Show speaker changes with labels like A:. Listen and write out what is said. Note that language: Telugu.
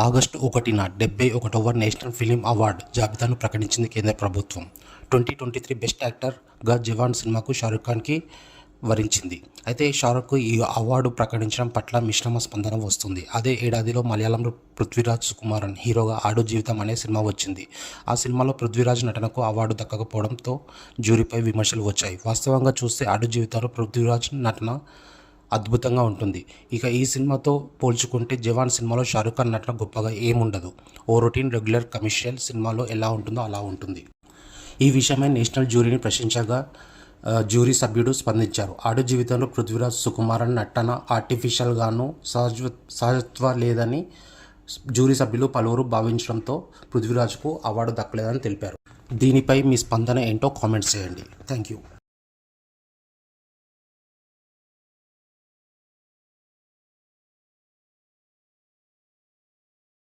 A: ఆగస్టు 1న 71వ నేషనల్ ఫిలిం అవార్డు జాబితాను ప్రకటించింది కేంద్ర ప్రభుత్వం. 2023 బెస్ట్ యాక్టర్గా జవాన్ సినిమాకు షారుఖ్ ఖాన్కి వరించింది. అయితే షారుఖ్కు ఈ అవార్డు ప్రకటించడం పట్ల మిశ్రమ స్పందన వస్తుంది. అదే ఏడాదిలో మలయాళంలో పృథ్వీరాజ్ సుకుమారన్ హీరోగా ఆడు జీవితం అనే సినిమా వచ్చింది. ఆ సినిమాలో పృథ్వీరాజ్ నటనకు అవార్డు దక్కకపోవడంతో జ్యూరీపై విమర్శలు వచ్చాయి. వాస్తవంగా చూస్తే ఆడు జీవితంలో పృథ్వీరాజ్ నటన అద్భుతంగా ఉంటుంది. ఇక ఈ సినిమాతో పోల్చుకుంటే జవాన్ సినిమాలో షారుఖ్ ఖాన్ నటన గొప్పగా ఏముండదు. ఓ రొటీన్ రెగ్యులర్ కమర్షియల్ సినిమాలో ఎలా ఉంటుందో అలా ఉంటుంది. ఈ విషయమై నేషనల్ జ్యూరీని ప్రశ్నించగా జ్యూరీ సభ్యుడు స్పందించారు. ఆడు జీవితంలో పృథ్వీరాజ్ సుకుమారన్ నటన ఆర్టిఫిషియల్గాను సహజత్వ లేదని జ్యూరీ సభ్యులు పలువురు భావించడంతో పృథ్వీరాజ్కు అవార్డు దక్కలేదని తెలిపారు. దీనిపై మీ స్పందన ఏంటో కామెంట్స్ చేయండి. Thank you.